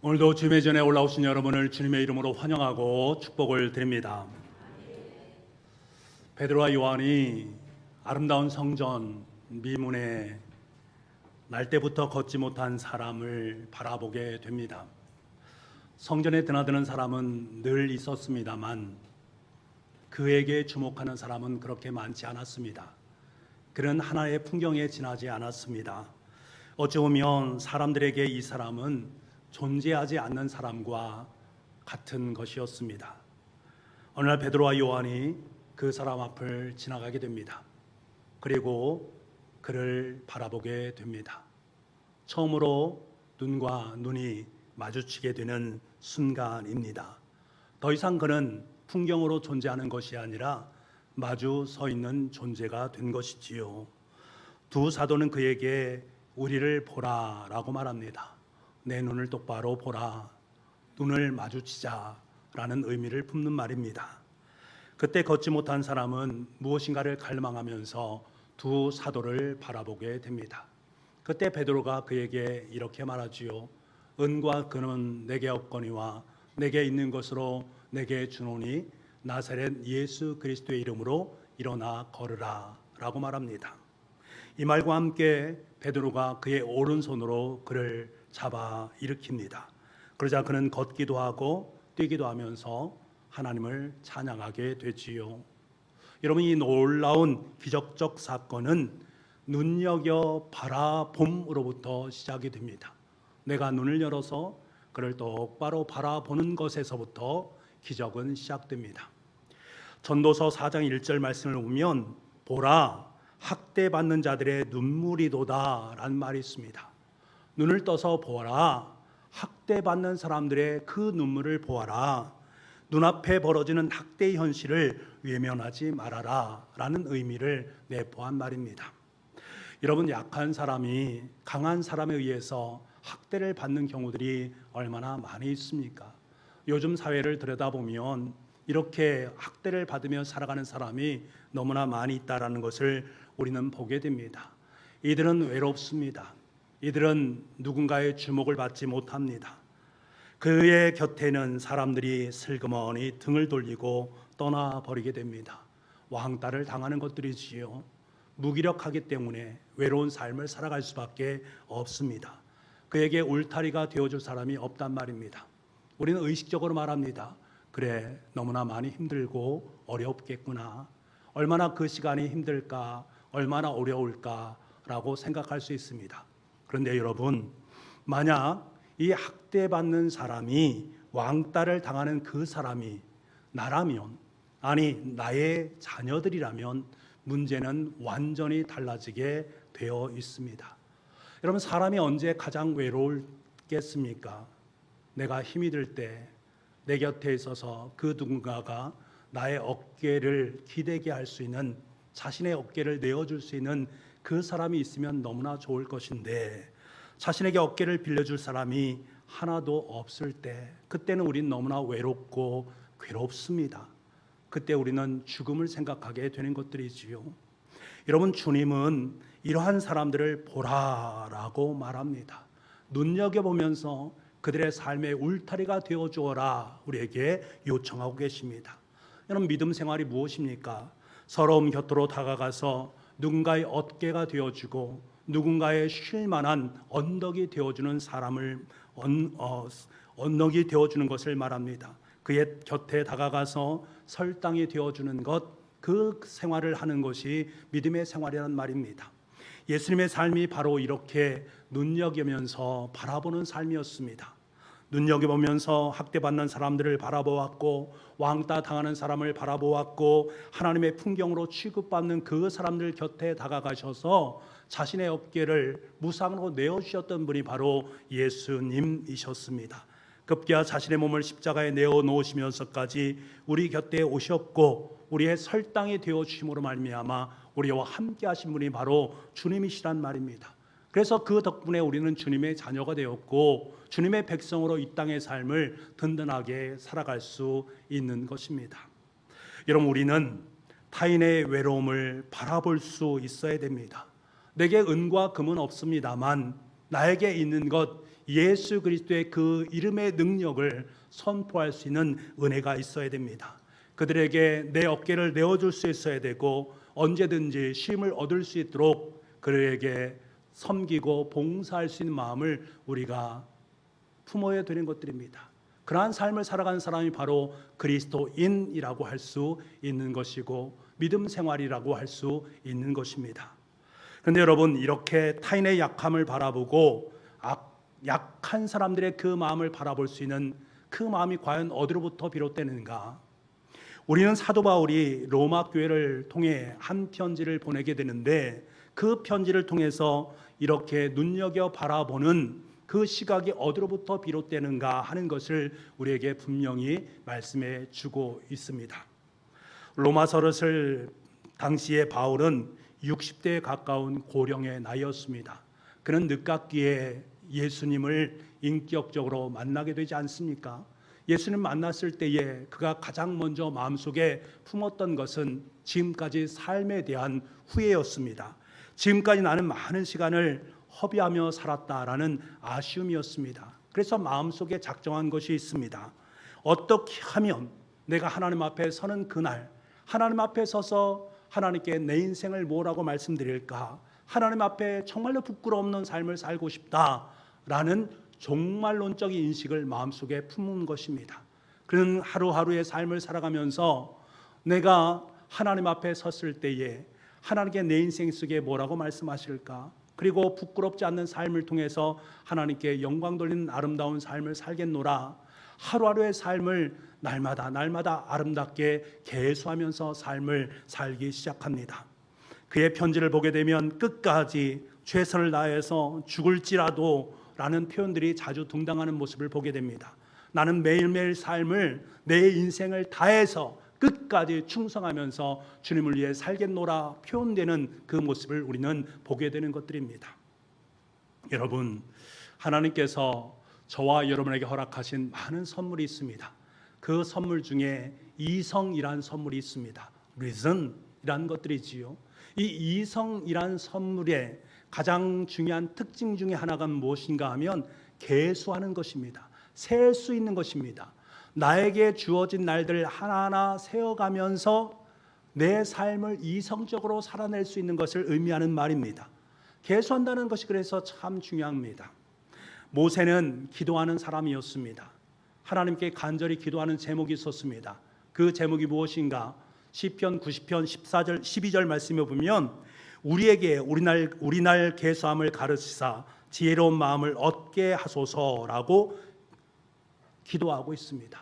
오늘도 주님의 전에 올라오신 여러분을 주님의 이름으로 환영하고 축복을 드립니다. 베드로와 요한이 아름다운 성전 미문에 날 때부터 걷지 못한 사람을 바라보게 됩니다. 성전에 드나드는 사람은 늘 있었습니다만 그에게 주목하는 사람은 그렇게 많지 않았습니다. 그는 하나의 풍경에 지나지 않았습니다. 어찌 보면 사람들에게 이 사람은 존재하지 않는 사람과 같은 것이었습니다. 어느 날 베드로와 요한이 그 사람 앞을 지나가게 됩니다. 그리고 그를 바라보게 됩니다. 처음으로 눈과 눈이 마주치게 되는 순간입니다. 더 이상 그는 풍경으로 존재하는 것이 아니라 마주 서 있는 존재가 된 것이지요. 두 사도는 그에게 우리를 보라라고 말합니다. 내 눈을 똑바로 보라, 눈을 마주치자라는 의미를 품는 말입니다. 그때 걷지 못한 사람은 무엇인가를 갈망하면서 두 사도를 바라보게 됩니다. 그때 베드로가 그에게 이렇게 말하지요. 은과 금은 내게 없거니와 내게 있는 것으로 내게 주노니 나사렛 예수 그리스도의 이름으로 일어나 걸으라 라고 말합니다. 이 말과 함께 베드로가 그의 오른손으로 그를 잡아 일으킵니다. 그러자 그는 걷기도 하고 뛰기도 하면서 하나님을 찬양하게 되지요. 여러분, 이 놀라운 기적적 사건은 눈여겨 바라봄으로부터 시작이 됩니다. 내가 눈을 열어서 그를 똑바로 바라보는 것에서부터 기적은 시작됩니다. 전도서 4장 1절 말씀을 보면 보라 학대받는 자들의 눈물이도다 라는 말이 있습니다. 눈을 떠서 보아라. 학대받는 사람들의 그 눈물을 보아라. 눈앞에 벌어지는 학대의 현실을 외면하지 말아라 라는 의미를 내포한 말입니다. 여러분, 약한 사람이 강한 사람에 의해서 학대를 받는 경우들이 얼마나 많이 있습니까? 요즘 사회를 들여다보면 이렇게 학대를 받으며 살아가는 사람이 너무나 많이 있다는 것을 우리는 보게 됩니다. 이들은 외롭습니다. 이들은 누군가의 주목을 받지 못합니다. 그의 곁에는 사람들이 슬그머니 등을 돌리고 떠나버리게 됩니다. 왕따를 당하는 것들이지요. 무기력하기 때문에 외로운 삶을 살아갈 수밖에 없습니다. 그에게 울타리가 되어줄 사람이 없단 말입니다. 우리는 의식적으로 말합니다. 그래, 너무나 많이 힘들고 어렵겠구나. 얼마나 그 시간이 힘들까, 얼마나 어려울까라고 생각할 수 있습니다. 그런데 여러분, 만약 이 학대받는 사람이 왕따를 당하는 그 사람이 나라면, 아니 나의 자녀들이라면 문제는 완전히 달라지게 되어 있습니다. 여러분, 사람이 언제 가장 외로울겠습니까? 내가 힘이 들 때 내 곁에 있어서 그 누군가가 나의 어깨를 기대게 할 수 있는, 자신의 어깨를 내어줄 수 있는 그 사람이 있으면 너무나 좋을 것인데 자신에게 어깨를 빌려줄 사람이 하나도 없을 때, 그때는 우린 너무나 외롭고 괴롭습니다. 그때 우리는 죽음을 생각하게 되는 것들이지요. 여러분, 주님은 이러한 사람들을 보라라고 말합니다. 눈여겨보면서 그들의 삶의 울타리가 되어주어라 우리에게 요청하고 계십니다. 여러분, 믿음 생활이 무엇입니까? 서러움 곁으로 다가가서 누군가의 어깨가 되어주고 누군가의 쉴 만한 언덕이 되어주는 사람을 언덕이 되어주는 것을 말합니다. 그의 곁에 다가가서 설당이 되어주는 것, 그 생활을 하는 것이 믿음의 생활이라는 말입니다. 예수님의 삶이 바로 이렇게 눈여기면서 바라보는 삶이었습니다. 눈여겨보면서 학대받는 사람들을 바라보았고 왕따 당하는 사람을 바라보았고 하나님의 풍경으로 취급받는 그 사람들 곁에 다가가셔서 자신의 어깨를 무상으로 내어주셨던 분이 바로 예수님이셨습니다. 급기야 자신의 몸을 십자가에 내어놓으시면서까지 우리 곁에 오셨고 우리의 설당이 되어주심으로 말미암아 우리와 함께 하신 분이 바로 주님이시란 말입니다. 그래서 그 덕분에 우리는 주님의 자녀가 되었고 주님의 백성으로 이 땅의 삶을 든든하게 살아갈 수 있는 것입니다. 여러분, 우리는 타인의 외로움을 바라볼 수 있어야 됩니다. 내게 은과 금은 없습니다만 나에게 있는 것, 예수 그리스도의 그 이름의 능력을 선포할 수 있는 은혜가 있어야 됩니다. 그들에게 내 어깨를 내어줄 수 있어야 되고 언제든지 쉼을 얻을 수 있도록 그들에게 섬기고 봉사할 수 있는 마음을 우리가 품어야 되는 것들입니다. 그러한 삶을 살아가는 사람이 바로 그리스도인이라고 할 수 있는 것이고 믿음 생활이라고 할 수 있는 것입니다. 그런데 여러분, 이렇게 타인의 약함을 바라보고 약한 사람들의 그 마음을 바라볼 수 있는 그 마음이 과연 어디로부터 비롯되는가? 우리는 사도 바울이 로마 교회를 통해 한 편지를 보내게 되는데 그 편지를 통해서 이렇게 눈여겨 바라보는 그 시각이 어디로부터 비롯되는가 하는 것을 우리에게 분명히 말씀해 주고 있습니다. 로마서를 당시에 바울은 60대에 가까운 고령의 나이였습니다. 그는 늦깎이에 예수님을 인격적으로 만나게 되지 않습니까? 예수님 만났을 때에 그가 가장 먼저 마음속에 품었던 것은 지금까지 삶에 대한 후회였습니다. 지금까지 나는 많은 시간을 허비하며 살았다라는 아쉬움이었습니다. 그래서 마음속에 작정한 것이 있습니다. 어떻게 하면 내가 하나님 앞에 서는 그날, 하나님 앞에 서서 하나님께 내 인생을 뭐라고 말씀드릴까? 하나님 앞에 정말로 부끄러움없는 삶을 살고 싶다라는 종말론적인 인식을 마음속에 품은 것입니다. 그는 하루하루의 삶을 살아가면서 내가 하나님 앞에 섰을 때에 하나님께 내 인생 속에 뭐라고 말씀하실까? 그리고 부끄럽지 않는 삶을 통해서 하나님께 영광 돌리는 아름다운 삶을 살겠노라. 하루하루의 삶을 날마다 아름답게 계수하면서 삶을 살기 시작합니다. 그의 편지를 보게 되면 끝까지 최선을 다해서 죽을지라도 라는 표현들이 자주 등장하는 모습을 보게 됩니다. 나는 매일매일 삶을 내 인생을 다해서 끝까지 충성하면서 주님을 위해 살겠노라 표현되는 그 모습을 우리는 보게 되는 것들입니다. 여러분, 하나님께서 저와 여러분에게 허락하신 많은 선물이 있습니다. 그 선물 중에 이성이란 선물이 있습니다. reason이란 것들이지요. 이 이성이란 선물의 가장 중요한 특징 중에 하나가 무엇인가 하면 계수하는 것입니다. 셀 수 있는 것입니다. 나에게 주어진 날들 하나하나 세어가면서 내 삶을 이성적으로 살아낼 수 있는 것을 의미하는 말입니다. 계수한다는 것이 그래서 참 중요합니다. 모세는 기도하는 사람이었습니다. 하나님께 간절히 기도하는 제목이 있었습니다. 그 제목이 무엇인가? 시편 90편 14절 12절 말씀에 보면 우리에게 우리날 계수함을 가르치사 지혜로운 마음을 얻게 하소서라고 기도하고 있습니다.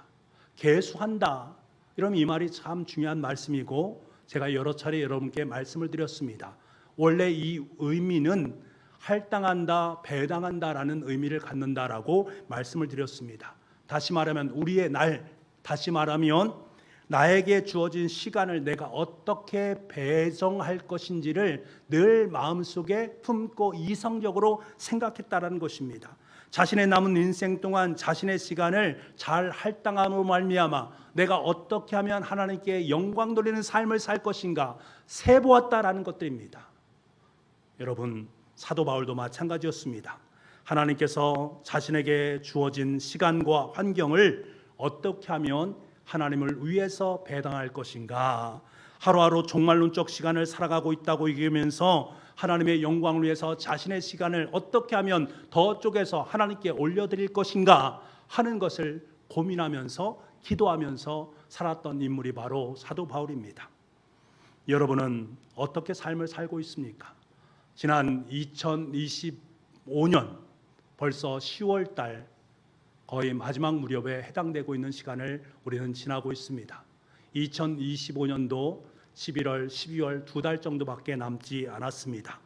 계수한다. 이러면 이 말이 참 중요한 말씀이고 제가 여러 차례 여러분께 말씀을 드렸습니다. 원래 이 의미는 할당한다, 배당한다라는 의미를 갖는다라고 말씀을 드렸습니다. 다시 말하면 우리의 날, 다시 말하면 나에게 주어진 시간을 내가 어떻게 배정할 것인지를 늘 마음속에 품고 이성적으로 생각했다라는 것입니다. 자신의 남은 인생 동안 자신의 시간을 잘 할당함으로 말미암아 내가 어떻게 하면 하나님께 영광 돌리는 삶을 살 것인가 세보았다라는 것들입니다. 여러분, 사도 바울도 마찬가지였습니다. 하나님께서 자신에게 주어진 시간과 환경을 어떻게 하면 하나님을 위해서 배당할 것인가, 하루하루 종말론적 시간을 살아가고 있다고 얘기하면서 하나님의 영광을 위해서 자신의 시간을 어떻게 하면 더 쪼개서 하나님께 올려드릴 것인가 하는 것을 고민하면서 기도하면서 살았던 인물이 바로 사도 바울입니다. 여러분은 어떻게 삶을 살고 있습니까? 지난 2025년 벌써 10월 달 거의 마지막 무렵에 해당되고 있는 시간을 우리는 지나고 있습니다. 2025년도 11월, 12월 2달 정도밖에 남지 않았습니다.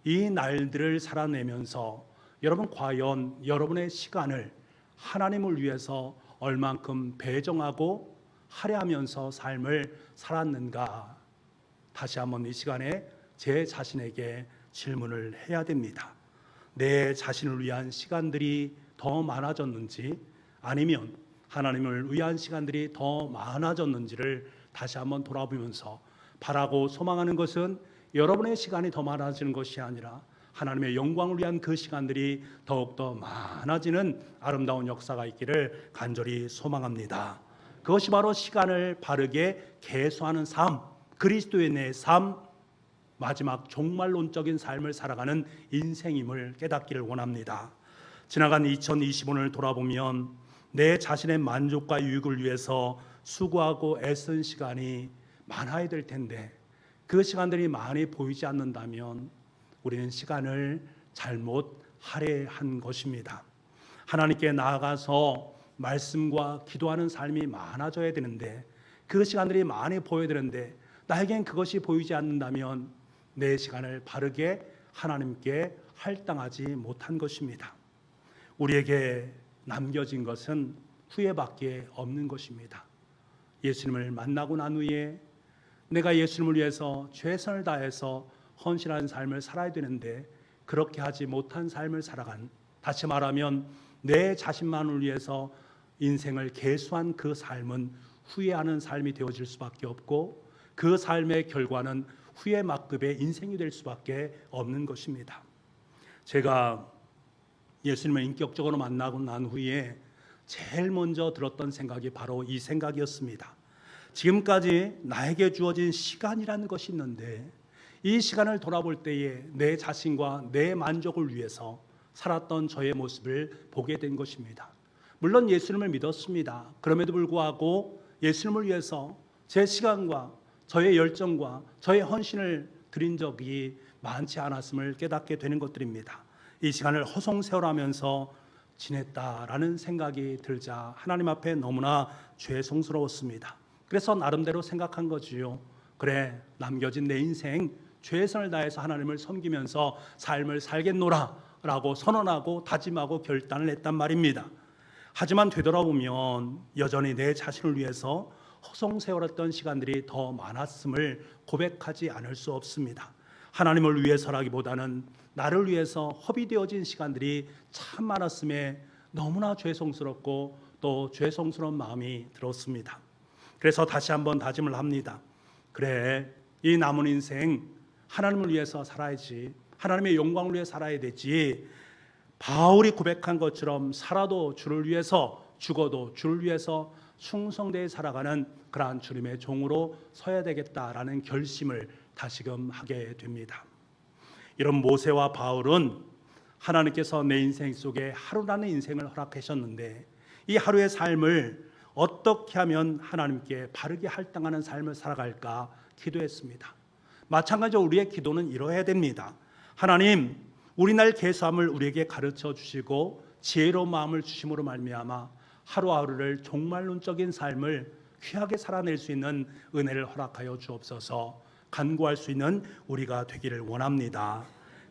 이 날들을 살아내면서 여러분 과연 여러분의 시간을 하나님을 위해서 얼만큼 배정하고 할애하면서 삶을 살았는가? 다시 한번 이 시간에 제 자신에게 질문을 해야 됩니다. 내 자신을 위한 시간들이 더 많아졌는지 아니면 하나님을 위한 시간들이 더 많아졌는지를 다시 한번 돌아보면서 바라고 소망하는 것은 여러분의 시간이 더 많아지는 것이 아니라 하나님의 영광을 위한 그 시간들이 더욱더 많아지는 아름다운 역사가 있기를 간절히 소망합니다. 그것이 바로 시간을 바르게 계수하는 삶, 그리스도인의 삶, 마지막 종말론적인 삶을 살아가는 인생임을 깨닫기를 원합니다. 지나간 2025년을 돌아보면 내 자신의 만족과 유익을 위해서 수고하고 애쓴 시간이 많아야 될 텐데 그 시간들이 많이 보이지 않는다면 우리는 시간을 잘못 할애한 것입니다. 하나님께 나아가서 말씀과 기도하는 삶이 많아져야 되는데 그 시간들이 많이 보여야 되는데 나에겐 그것이 보이지 않는다면 내 시간을 바르게 하나님께 할당하지 못한 것입니다. 우리에게 남겨진 것은 후회밖에 없는 것입니다. 예수님을 만나고 난 후에 내가 예수님을 위해서 최선을 다해서 헌신하는 삶을 살아야 되는데 그렇게 하지 못한 삶을 살아간, 다시 말하면 내 자신만을 위해서 인생을 계수한 그 삶은 후회하는 삶이 되어질 수밖에 없고 그 삶의 결과는 후회막급의 인생이 될 수밖에 없는 것입니다. 제가 예수님을 인격적으로 만나고 난 후에 제일 먼저 들었던 생각이 바로 이 생각이었습니다. 지금까지 나에게 주어진 시간이라는 것이 있는데 이 시간을 돌아볼 때에 내 자신과 내 만족을 위해서 살았던 저의 모습을 보게 된 것입니다. 물론 예수님을 믿었습니다. 그럼에도 불구하고 예수님을 위해서 제 시간과 저의 열정과 저의 헌신을 드린 적이 많지 않았음을 깨닫게 되는 것들입니다. 이 시간을 허송세월하면서 지냈다라는 생각이 들자 하나님 앞에 너무나 죄송스러웠습니다. 그래서 나름대로 생각한 거지요. 그래, 남겨진 내 인생 최선을 다해서 하나님을 섬기면서 삶을 살겠노라 라고 선언하고 다짐하고 결단을 했단 말입니다. 하지만 되돌아보면 여전히 내 자신을 위해서 허송세월했던 시간들이 더 많았음을 고백하지 않을 수 없습니다. 하나님을 위해서라기보다는 나를 위해서 허비되어진 시간들이 참 많았음에 너무나 죄송스럽고 또 죄송스러운 마음이 들었습니다. 그래서 다시 한번 다짐을 합니다. 그래, 이 남은 인생 하나님을 위해서 살아야지, 하나님의 영광을 위해 살아야 되지, 바울이 고백한 것처럼 살아도 주를 위해서 죽어도 주를 위해서 충성되게 살아가는 그러한 주님의 종으로 서야 되겠다라는 결심을 다시금 하게 됩니다. 이런 모세와 바울은 하나님께서 내 인생 속에 하루라는 인생을 허락하셨는데 이 하루의 삶을 어떻게 하면 하나님께 바르게 할당하는 삶을 살아갈까 기도했습니다. 마찬가지로 우리의 기도는 이러해야 됩니다. 하나님, 우리 날 계수함을 우리에게 가르쳐 주시고 지혜로운 마음을 주심으로 말미암아 하루하루를 종말론적인 삶을 귀하게 살아낼 수 있는 은혜를 허락하여 주옵소서. 간구할 수 있는 우리가 되기를 원합니다.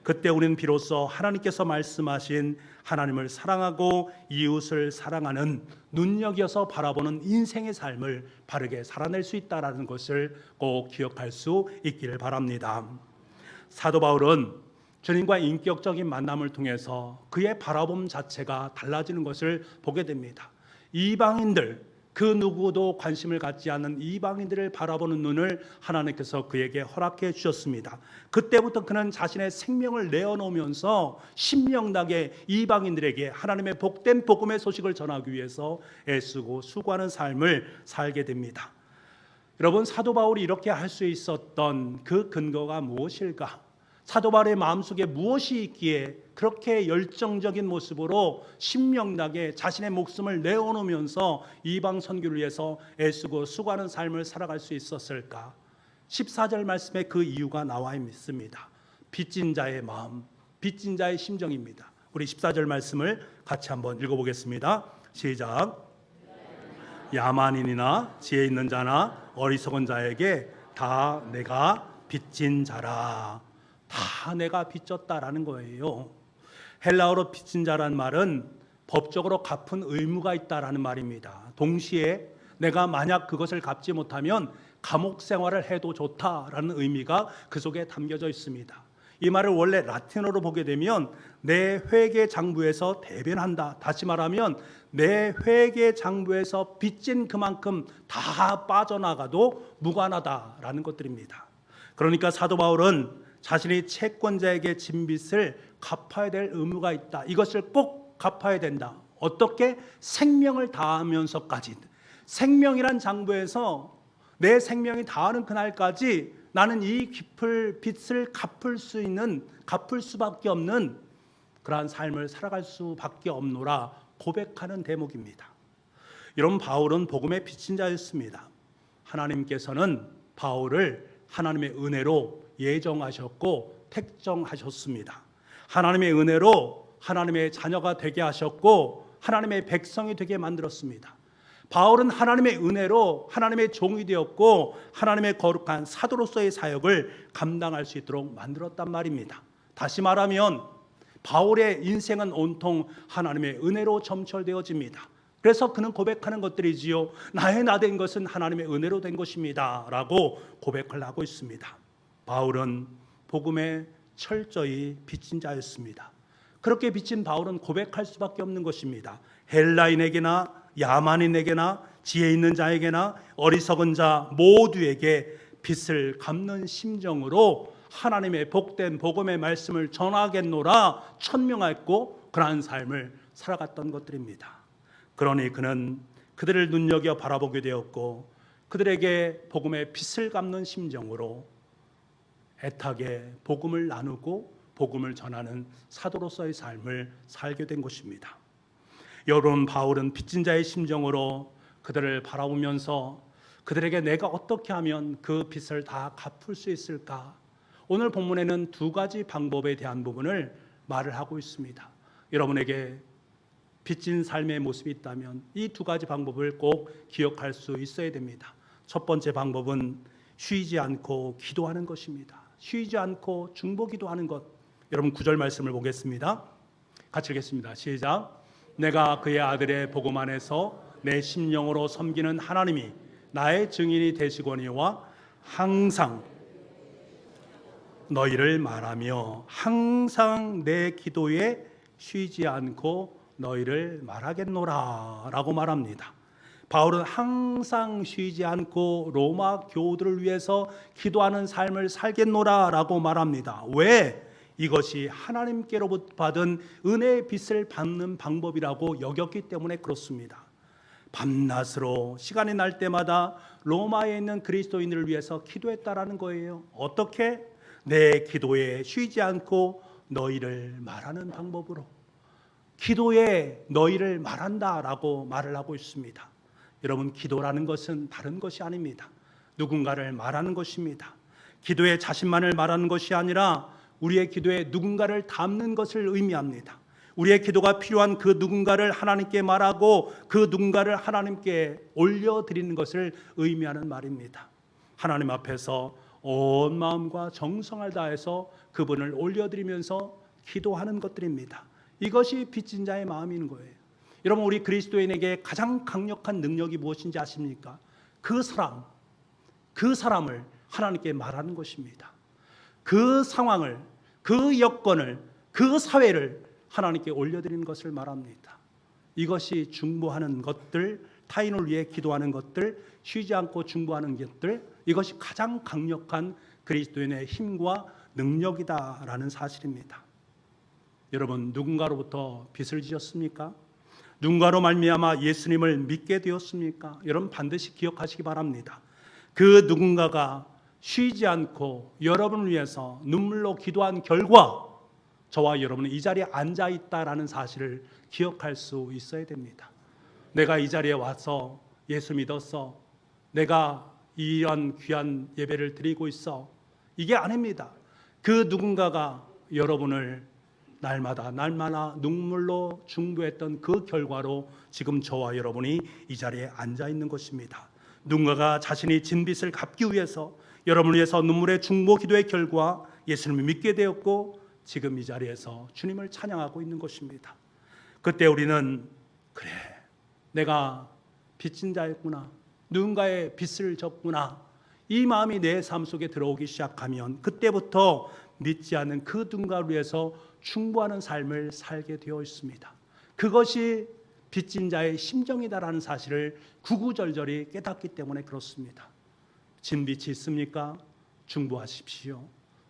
그때 우리는 비로소 하나님께서 말씀하신 하나님을 사랑하고 이웃을 사랑하는 눈여겨서 바라보는 인생의 삶을 바르게 살아낼 수 있다는 것을 꼭 기억할 수 있기를 바랍니다. 사도 바울은 주님과 인격적인 만남을 통해서 그의 바라봄 자체가 달라지는 것을 보게 됩니다. 이방인들, 그 누구도 관심을 갖지 않는 이방인들을 바라보는 눈을 하나님께서 그에게 허락해 주셨습니다. 그때부터 그는 자신의 생명을 내어놓으면서 신명나게 이방인들에게 하나님의 복된 복음의 소식을 전하기 위해서 애쓰고 수고하는 삶을 살게 됩니다. 여러분, 사도 바울이 이렇게 할 수 있었던 그 근거가 무엇일까? 사도 바울의 마음속에 무엇이 있기에 그렇게 열정적인 모습으로 신명나게 자신의 목숨을 내어놓으면서 이방 선교를 위해서 애쓰고 수고하는 삶을 살아갈 수 있었을까? 14절 말씀에 그 이유가 나와 있습니다. 빚진 자의 마음, 빚진 자의 심정입니다. 우리 14절 말씀을 같이 한번 읽어보겠습니다. 시작. 야만인이나 지혜 있는 자나 어리석은 자에게 다 내가 빚진 자라. 다 내가 빚졌다라는 거예요. 헬라어로 빚진 자란 말은 법적으로 갚은 의무가 있다라는 말입니다. 동시에 내가 만약 그것을 갚지 못하면 감옥 생활을 해도 좋다라는 의미가 그 속에 담겨져 있습니다. 이 말을 원래 라틴어로 보게 되면 내 회계 장부에서 대변한다. 다시 말하면 내 회계 장부에서 빚진 그만큼 다 빠져나가도 무관하다라는 것들입니다. 그러니까 사도 바울은 자신이 채권자에게 진 빚을 갚아야 될 의무가 있다. 이것을 꼭 갚아야 된다. 어떻게? 생명을 다하면서까지. 생명이란 장부에서 내 생명이 다하는 그날까지 나는 이 깊을 빚을 갚을 수밖에 없는 그러한 삶을 살아갈 수밖에 없노라 고백하는 대목입니다. 여러분, 바울은 복음의 빚진 자였습니다. 하나님께서는 바울을 하나님의 은혜로 예정하셨고 택정하셨습니다. 하나님의 은혜로 하나님의 자녀가 되게 하셨고 하나님의 백성이 되게 만들었습니다. 바울은 하나님의 은혜로 하나님의 종이 되었고 하나님의 거룩한 사도로서의 사역을 감당할 수 있도록 만들었단 말입니다. 다시 말하면 바울의 인생은 온통 하나님의 은혜로 점철되어집니다. 그래서 그는 고백하는 것들이지요. 나의 나 된 것은 하나님의 은혜로 된 것입니다 라고 고백을 하고 있습니다. 바울은 복음에 철저히 빚진 자였습니다. 그렇게 빚진 바울은 고백할 수밖에 없는 것입니다. 헬라인에게나 야만인에게나 지혜 있는 자에게나 어리석은 자 모두에게 빚을 갚는 심정으로 하나님의 복된 복음의 말씀을 전하겠노라 천명했고 그러한 삶을 살아갔던 것들입니다. 그러니 그는 그들을 눈여겨 바라보게 되었고 그들에게 복음의 빚을 갚는 심정으로 애타게 복음을 나누고 복음을 전하는 사도로서의 삶을 살게 된 것입니다. 여러분, 바울은 빚진 자의 심정으로 그들을 바라보면서 그들에게 내가 어떻게 하면 그 빚을 다 갚을 수 있을까? 오늘 본문에는 두 가지 방법에 대한 부분을 말을 하고 있습니다. 여러분에게 빚진 삶의 모습이 있다면 이 두 가지 방법을 꼭 기억할 수 있어야 됩니다. 첫 번째 방법은 쉬지 않고 기도하는 것입니다. 쉬지 않고 중보기도하는 것. 여러분 9절 말씀을 보겠습니다. 같이 읽겠습니다. 시작. 내가 그의 아들의 복음 안에서 내 심령으로 섬기는 하나님이 나의 증인이 되시거니와 항상 너희를 말하며 항상 내 기도에 쉬지 않고 너희를 말하겠노라 라고 말합니다. 바울은 항상 쉬지 않고 로마 교우들을 위해서 기도하는 삶을 살겠노라 라고 말합니다. 왜? 이것이 하나님께로부터 받은 은혜의 빚을 받는 방법이라고 여겼기 때문에 그렇습니다. 밤낮으로 시간이 날 때마다 로마에 있는 그리스도인들을 위해서 기도했다라는 거예요. 어떻게? 내 기도에 쉬지 않고 너희를 말하는 방법으로. 기도에 너희를 말한다라고 말을 하고 있습니다. 여러분, 기도라는 것은 다른 것이 아닙니다. 누군가를 말하는 것입니다. 기도에 자신만을 말하는 것이 아니라 우리의 기도에 누군가를 담는 것을 의미합니다. 우리의 기도가 필요한 그 누군가를 하나님께 말하고 그 누군가를 하나님께 올려드리는 것을 의미하는 말입니다. 하나님 앞에서 온 마음과 정성을 다해서 그분을 올려드리면서 기도하는 것들입니다. 이것이 빚진 자의 마음인 거예요. 여러분, 우리 그리스도인에게 가장 강력한 능력이 무엇인지 아십니까? 그 사람을 하나님께 말하는 것입니다. 그 상황을, 그 여건을, 그 사회를 하나님께 올려드리는 것을 말합니다. 이것이 중보하는 것들, 타인을 위해 기도하는 것들, 쉬지 않고 중보하는 것들, 이것이 가장 강력한 그리스도인의 힘과 능력이다라는 사실입니다. 여러분, 누군가로부터 빚을 지었습니까? 누군가로 말미암아 예수님을 믿게 되었습니까? 여러분 반드시 기억하시기 바랍니다. 그 누군가가 쉬지 않고 여러분을 위해서 눈물로 기도한 결과 저와 여러분은 이 자리에 앉아 있다라는 사실을 기억할 수 있어야 됩니다. 내가 이 자리에 와서 예수 믿었어. 내가 이런 귀한 예배를 드리고 있어. 이게 아닙니다. 그 누군가가 여러분을 날마다 눈물로 중보했던 그 결과로 지금 저와 여러분이 이 자리에 앉아 있는 것입니다. 누군가가 자신이 진 빚을 갚기 위해서 여러분을 위해서 눈물의 중보 기도의 결과 예수님을 믿게 되었고 지금 이 자리에서 주님을 찬양하고 있는 것입니다. 그때 우리는 그래, 내가 빚진 자였구나, 누군가의 빚을 졌구나, 이 마음이 내 삶 속에 들어오기 시작하면 그때부터 믿지 않는 그 누군가를 위해서 충고하는 삶을 살게 되어 있습니다. 그것이 빚진 자의 심정이다라는 사실을 구구절절히 깨닫기 때문에 그렇습니다. 진 빚이 있습니까? 중보하십시오.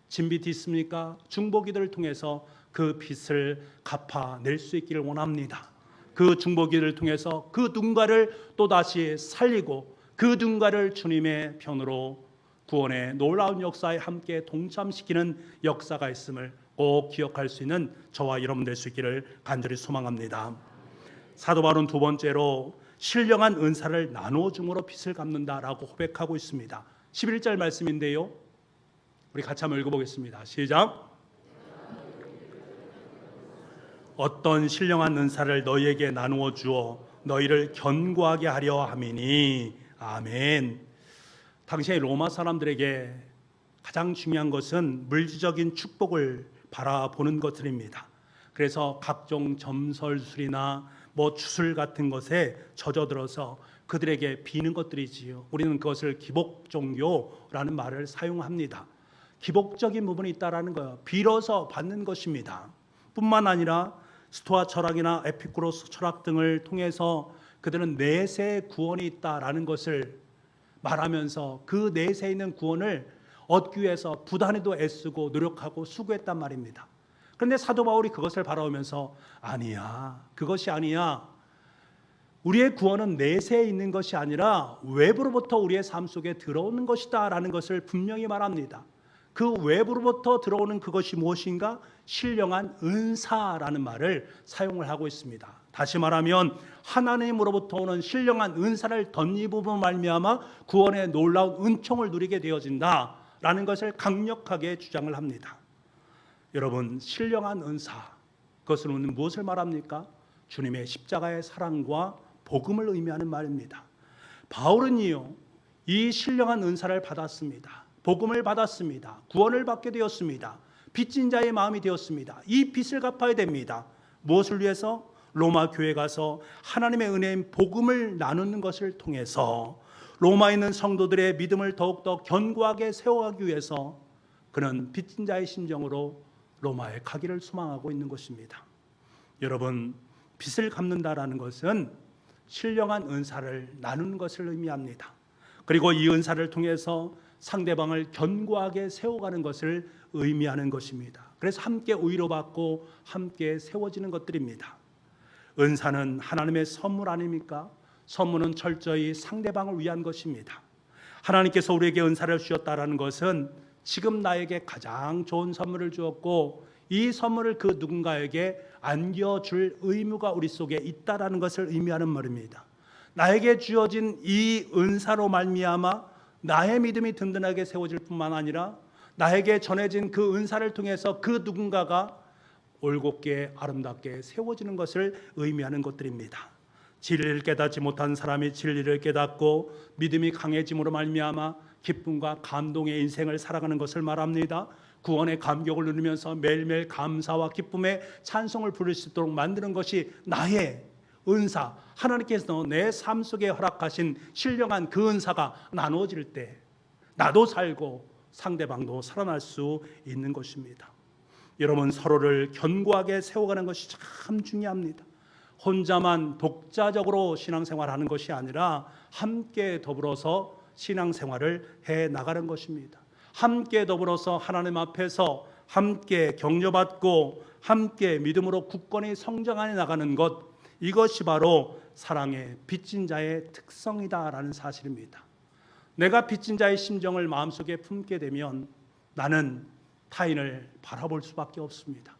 진빚이 있습니까? 중보기도를 통해서 그 빚을 갚아낼 수 있기를 원합니다. 그 중보기도를 통해서 그 누군가를 또다시 살리고 그 누군가를 주님의 편으로 구원의 놀라운 역사에 함께 동참시키는 역사가 있음을 꼭 기억할 수 있는 저와 여러분 될 수 있기를 간절히 소망합니다. 사도 바울은 두 번째로 신령한 은사를 나누어 줌으로 빚을 갚는다라고 고백하고 있습니다. 11절 말씀인데요. 우리 같이 한번 읽어보겠습니다. 시작. 어떤 신령한 은사를 너희에게 나누어 주어 너희를 견고하게 하려 함이니. 아멘. 당시의 로마 사람들에게 가장 중요한 것은 물질적인 축복을 바라보는 것들입니다. 그래서 각종 점설술이나 주술 같은 것에 젖어들어서 그들에게 비는 것들이지요. 우리는 그것을 기복 종교라는 말을 사용합니다. 기복적인 부분이 있다라는 거예요. 빌어서 받는 것입니다. 뿐만 아니라 스토아 철학이나 에피쿠로스 철학 등을 통해서 그들은 내세 구원이 있다라는 것을 말하면서 그 내세에 있는 구원을 얻기 위해서 부단히도 애쓰고 노력하고 수고했단 말입니다. 그런데 사도 바울이 그것을 바라보면서 아니야, 그것이 아니야. 우리의 구원은 내세에 있는 것이 아니라 외부로부터 우리의 삶 속에 들어오는 것이다 라는 것을 분명히 말합니다. 그 외부로부터 들어오는 그것이 무엇인가? 신령한 은사라는 말을 사용을 하고 있습니다. 다시 말하면 하나님으로부터 오는 신령한 은사를 덧입음으로 말미암아 구원의 놀라운 은총을 누리게 되어진다라는 것을 강력하게 주장을 합니다. 여러분, 신령한 은사, 그것은 무엇을 말합니까? 주님의 십자가의 사랑과 복음을 의미하는 말입니다. 바울은요, 이 신령한 은사를 받았습니다. 복음을 받았습니다. 구원을 받게 되었습니다. 빚진 자의 마음이 되었습니다. 이 빚을 갚아야 됩니다. 무엇을 위해서? 로마 교회에 가서 하나님의 은혜인 복음을 나누는 것을 통해서 로마에 있는 성도들의 믿음을 더욱더 견고하게 세워가기 위해서 그는 빚진 자의 심정으로 로마에 가기를 소망하고 있는 것입니다. 여러분, 빚을 갚는다라는 것은 신령한 은사를 나누는 것을 의미합니다. 그리고 이 은사를 통해서 상대방을 견고하게 세워가는 것을 의미하는 것입니다. 그래서 함께 위로받고 함께 세워지는 것들입니다. 은사는 하나님의 선물 아닙니까? 선물은 철저히 상대방을 위한 것입니다. 하나님께서 우리에게 은사를 주셨다라는 것은 지금 나에게 가장 좋은 선물을 주었고 이 선물을 그 누군가에게 안겨줄 의무가 우리 속에 있다라는 것을 의미하는 말입니다. 나에게 주어진 이 은사로 말미암아 나의 믿음이 든든하게 세워질 뿐만 아니라 나에게 전해진 그 은사를 통해서 그 누군가가 올곧게 아름답게 세워지는 것을 의미하는 것들입니다. 진리를 깨닫지 못한 사람이 진리를 깨닫고 믿음이 강해짐으로 말미암아 기쁨과 감동의 인생을 살아가는 것을 말합니다. 구원의 감격을 누리면서 매일매일 감사와 기쁨의 찬송을 부를 수 있도록 만드는 것이 나의 은사, 하나님께서 내 삶 속에 허락하신 신령한 그 은사가 나누어질 때 나도 살고 상대방도 살아날 수 있는 것입니다. 여러분, 서로를 견고하게 세워가는 것이 참 중요합니다. 혼자만 독자적으로 신앙생활하는 것이 아니라 함께 더불어서 신앙생활을 해나가는 것입니다. 함께 더불어서 하나님 앞에서 함께 격려받고 함께 믿음으로 굳건히 성장해 나가는 것, 이것이 바로 사랑의 빚진 자의 특성이다라는 사실입니다. 내가 빚진 자의 심정을 마음속에 품게 되면 나는 타인을 바라볼 수밖에 없습니다.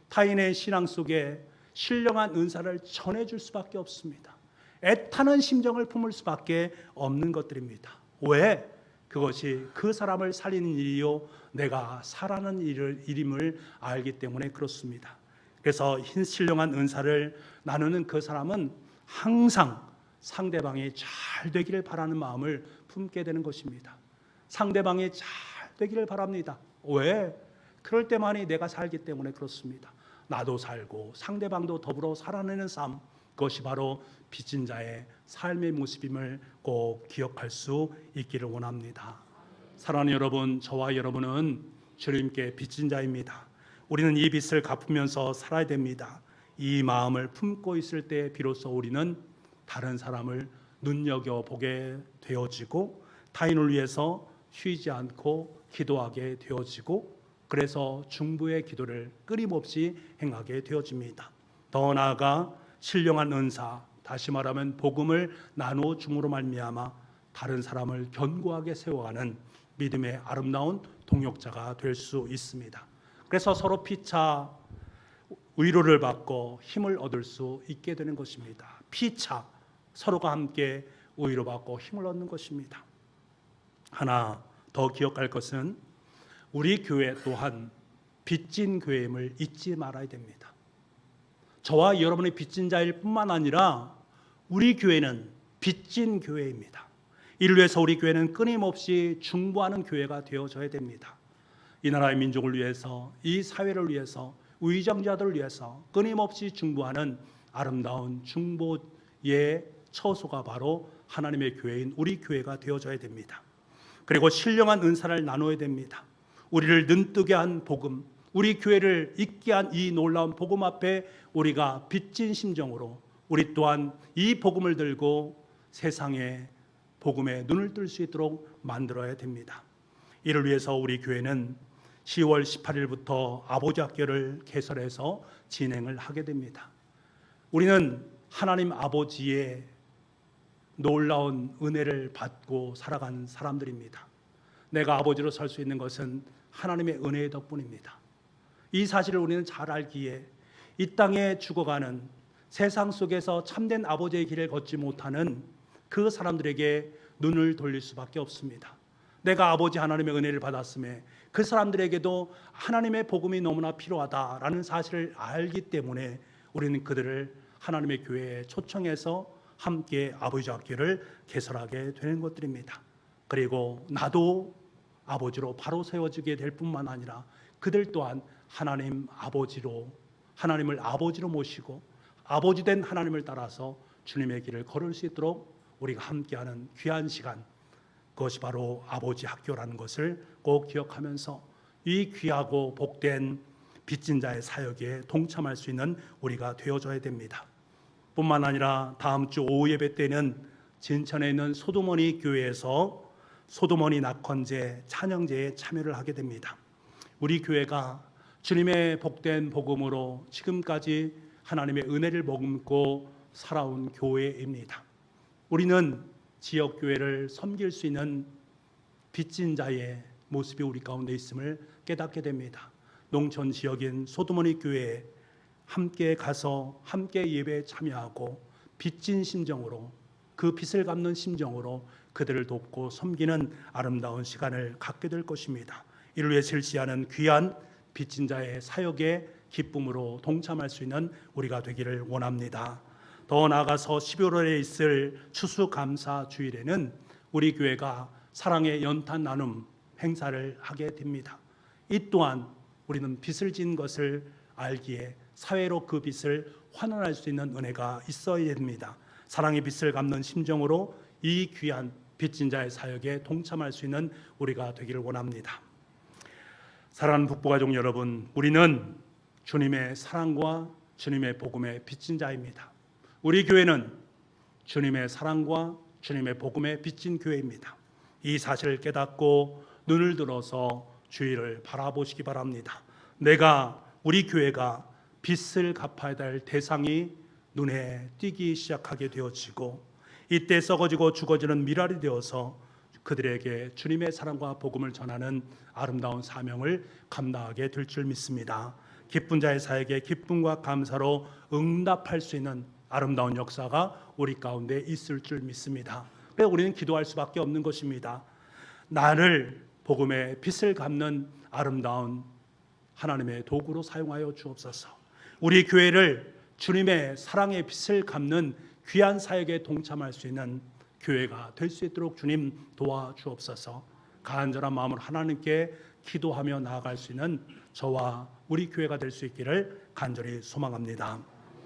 타인의 신앙 속에 신령한 은사를 전해줄 수밖에 없습니다. 애타는 심정을 품을 수밖에 없는 것들입니다. 왜? 그것이 그 사람을 살리는 일이요 내가 살아는 일임을 알기 때문에 그렇습니다. 그래서 신령한 은사를 나누는 그 사람은 항상 상대방이 잘 되기를 바라는 마음을 품게 되는 것입니다. 상대방이 잘 되기를 바랍니다. 왜? 그럴 때만이 내가 살기 때문에 그렇습니다. 나도 살고 상대방도 더불어 살아내는 삶, 그것이 바로 빚진 자의 삶의 모습임을 꼭 기억할 수 있기를 원합니다. 사랑하는 여러분, 저와 여러분은 주님께 빚진 자입니다. 우리는 이 빚을 갚으면서 살아야 됩니다. 이 마음을 품고 있을 때 비로소 우리는 다른 사람을 눈여겨보게 되어지고 타인을 위해서 쉬지 않고 기도하게 되어지고 그래서 중보의 기도를 끊임없이 행하게 되어집니다. 더 나아가 신령한 은사, 다시 말하면 복음을 나누어 줌으로 말미암아 다른 사람을 견고하게 세워가는 믿음의 아름다운 동역자가 될 수 있습니다. 그래서 서로 피차 위로를 받고 힘을 얻을 수 있게 되는 것입니다. 피차 서로가 함께 위로받고 힘을 얻는 것입니다. 하나 더 기억할 것은 우리 교회 또한 빚진 교회임을 잊지 말아야 됩니다. 저와 여러분의 빚진 자일 뿐만 아니라 우리 교회는 빚진 교회입니다. 이를 위해서 우리 교회는 끊임없이 중보하는 교회가 되어져야 됩니다. 이 나라의 민족을 위해서, 이 사회를 위해서, 위정자들을 위해서 끊임없이 중보하는 아름다운 중보의 처소가 바로 하나님의 교회인 우리 교회가 되어져야 됩니다. 그리고 신령한 은사를 나눠야 됩니다. 우리를 눈뜨게 한 복음, 우리 교회를 있게 한 이 놀라운 복음 앞에 우리가 빚진 심정으로 우리 또한 이 복음을 들고 세상에 복음에 눈을 뜰 수 있도록 만들어야 됩니다. 이를 위해서 우리 교회는 10월 18일부터 아버지 학교를 개설해서 진행을 하게 됩니다. 우리는 하나님 아버지의 놀라운 은혜를 받고 살아간 사람들입니다. 내가 아버지로 설 수 있는 것은 하나님의 은혜의 덕분입니다. 이 사실을 우리는 잘 알기에 이 땅에 죽어가는 세상 속에서 참된 아버지의 길을 걷지 못하는 그 사람들에게 눈을 돌릴 수밖에 없습니다. 내가 아버지 하나님의 은혜를 받았음에 그 사람들에게도 하나님의 복음이 너무나 필요하다라는 사실을 알기 때문에 우리는 그들을 하나님의 교회에 초청해서 함께 아버지 학교를 개설하게 되는 것들입니다. 그리고 나도 아버지로 바로 세워지게 될 뿐만 아니라 그들 또한 하나님 아버지로, 하나님을 아버지로 모시고 아버지 된 하나님을 따라서 주님의 길을 걸을 수 있도록 우리가 함께하는 귀한 시간, 그것이 바로 아버지 학교라는 것을 꼭 기억하면서 이 귀하고 복된 빚진 자의 사역에 동참할 수 있는 우리가 되어줘야 됩니다. 뿐만 아니라 다음 주 오후 예배 때는 진천에 있는 소도머니 교회에서 소도머니 낙헌제 찬양제에 참여를 하게 됩니다. 우리 교회가 주님의 복된 복음으로 지금까지 하나님의 은혜를 머금고 살아온 교회입니다. 우리는 지역교회를 섬길 수 있는 빚진 자의 모습이 우리 가운데 있음을 깨닫게 됩니다. 농촌 지역인 소도머니 교회에 함께 가서 함께 예배에 참여하고 빚진 심정으로, 그 빚을 갚는 심정으로 그들을 돕고 섬기는 아름다운 시간을 갖게 될 것입니다. 이를 위해 실시하는 귀한 빚진 자의 사역의 기쁨으로 동참할 수 있는 우리가 되기를 원합니다. 더 나아가서 11월에 있을 추수감사 주일에는 우리 교회가 사랑의 연탄 나눔 행사를 하게 됩니다. 이 또한 우리는 빚을 진 것을 알기에 사회로 그 빚을 환원할 수 있는 은혜가 있어야 됩니다. 사랑의 빚을 갚는 심정으로 이 귀한 빚진 자의 사역에 동참할 수 있는 우리가 되기를 원합니다. 사랑하는 북부가족 여러분, 우리는 주님의 사랑과 주님의 복음의 빚진 자입니다. 우리 교회는 주님의 사랑과 주님의 복음의 빚진 교회입니다. 이 사실을 깨닫고 눈을 들어서 주의를 바라보시기 바랍니다. 우리 교회가 빚을 갚아야 될 대상이 눈에 띄기 시작하게 되어지고 이때 썩어지고 죽어지는 미랄이 되어서 그들에게 주님의 사랑과 복음을 전하는 아름다운 사명을 감당하게 될 줄 믿습니다. 기쁜 자의 사역에 기쁨과 감사로 응답할 수 있는 아름다운 역사가 우리 가운데 있을 줄 믿습니다. 그래서 우리는 기도할 수밖에 없는 것입니다. 나를 복음의 빚을 갚는 아름다운 하나님의 도구로 사용하여 주옵소서. 우리 교회를 주님의 사랑의 빚을 갚는 귀한 사역에 동참할 수 있는 교회가 될 수 있도록 주님 도와주옵소서. 간절한 마음으로 하나님께 기도하며 나아갈 수 있는 저와 우리 교회가 될 수 있기를 간절히 소망합니다.